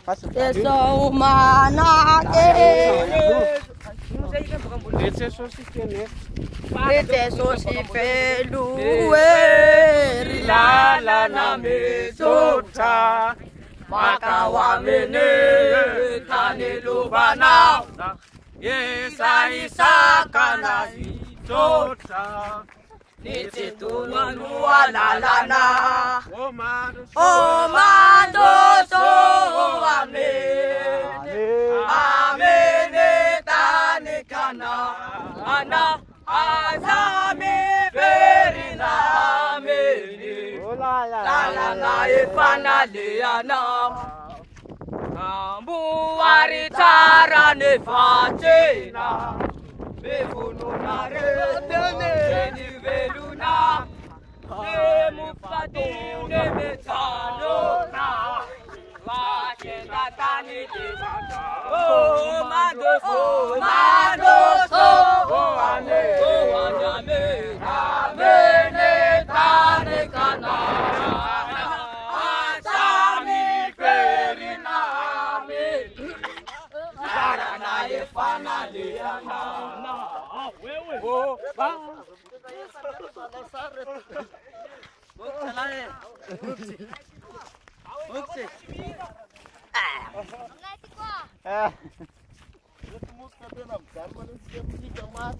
Tesou manake. Tesou si pelu lala na mesota. Makawamene tanilubana. Yesa isa kana itota. Nititumanua lalana. Omando so amene. Amene tanikana. Ana azame verina amene. Lalana efana leana. Ambuari tara nefatena. Bevununa retene veluna. Mufadune metalona. Vakenda tani desata. Oh madoso, madoso. Oh ane, amene tane kana. Asami perina ame. Lara na efana liana. Oh ba. Música dele, cara, mas não sei o que é mais.